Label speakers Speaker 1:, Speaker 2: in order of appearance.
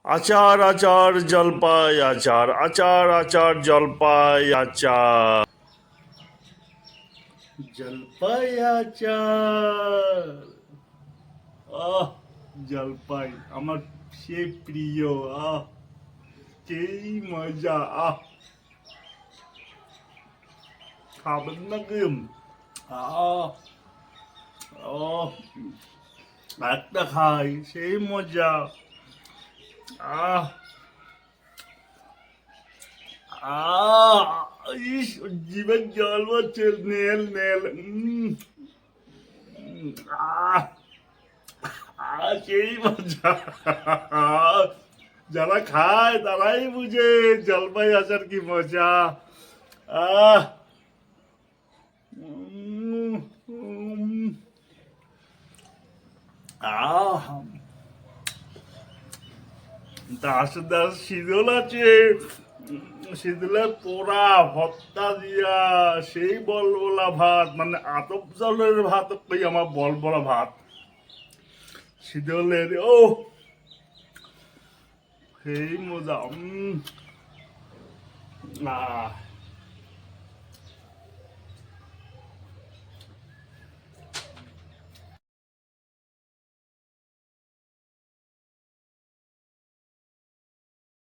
Speaker 1: আচার আচার জলপাই আচার আচার আচার জলপাই আচার জলপাই আচার। আহ, জলপাই আমার সে প্রিয়। আহ, সেই মজা। আহ, খাবেন নাকি? আহ, আহ, একটা খাই সেই মজা। আহ, আহ, ইস, জীবের জল হচ্ছে নেল নেল। আহ, সেই মজা। যারা খায় তারাই বুঝে জলপাই আচার কি মজা। আহ, উম, উম, আহ, তার সাথে আর শীতল আছে। শীতলের পোড়া ভর্তা দিয়া সেই বলবলা ভাত, মানে আতপ চালের ভাত পেয়ে আমার বলবলা ভাত। শীতলের ও সেই মজা। আহ